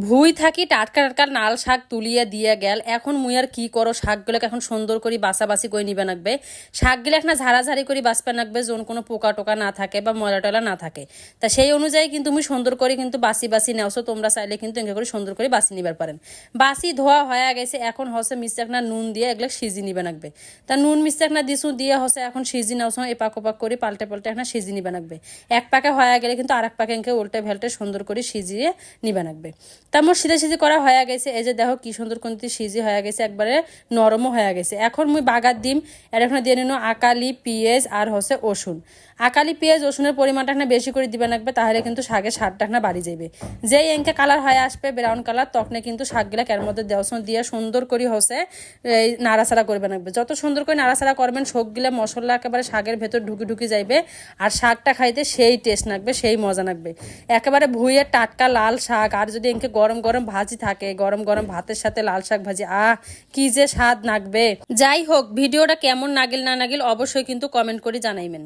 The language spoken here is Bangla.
ভুই থাকি টাটকা টাটকা নাল শাক তুলিয়া দিয়া গেল। এখন মুই আর কি করো, শাকগুলোকে এখন সুন্দর করে বাছাবাছি করে নিবে নাকবে। শাকগুলো এখন ঝাড়াঝাড়ি করে বাছবে নাকবে, যেন কোনো পোকা টোকা না থাকে বা ময়লা টলা না থাকে। তা সেই অনুযায়ী কিন্তু মুই সুন্দর করে কিন্তু বাছি বাছি নেওছো। তোমরা চাইলে কিন্তু এঙ্গে করে সুন্দর করে বাছি নিবার পারেন। বাছি ধোয়া হয়ে গেছে, এখন হচ্ছে মিস্টাকনা নুন দিয়ে এগুলো সিজি নিবে নাকবে। তা নুন মিস্টাকনা দিছু দিয়ে হচ্ছে এখন সিজি নেওছো, এপাক ওপাক করে পাল্টে পাল্টে এখন সিজি নিবে নাকবে। এক পাকে হয়ে গেলে কিন্তু আর এক পাকে এঙ্কে উল্টে ভেল্টে সুন্দর করে সিজিয়ে নিবে নাকবে। তা মোর সিধে সিধে করা হয়ে গেছে। এই যে দেখো কি সুন্দর কিন্তু সিজি হয়ে গেছে, একবারে নরমও হয়ে গেছে। এখন মুই বাগার দিম, এর এখন দিয়ে নিন আকালি পেঁয়াজ আর হচ্ছে রসুন। আকালি পেঁয়াজ রসুনের পরিমাণটা এখানে বেশি করে দিবে লাগবে, তাহলে কিন্তু শাকের স্বাদটা এখানে বাড়ি যাবে। যেই এঙ্কে কালার হয়ে আসবে ব্রাউন কালার, তখন কিন্তু শাকগুলা এর মধ্যে দেওয়া দিয়ে সুন্দর করে হচ্ছে এই নাড়াচাড়া করবে লাগবে। যত সুন্দর করে নাড়াচাড়া করবেন সবগুলা মশলা একেবারে শাকের ভেতর ঢুকি ঢুকি যাইবে, আর শাকটা খাইতে সেই টেস্ট লাগবে, সেই মজা লাগবে। একেবারে ভুঁইয়ের টাটকা লাল শাক, আর যদি এনকে গরম গরম ভাজি থাকে, গরম গরম ভাতের সাথে লাল শাক ভাজি, কি যে স্বাদ লাগবে। যাই হোক, ভিডিওটা কেমন নাগিল না নাগিল অবশ্যই কিন্তু কমেন্ট করে জানাইবেন।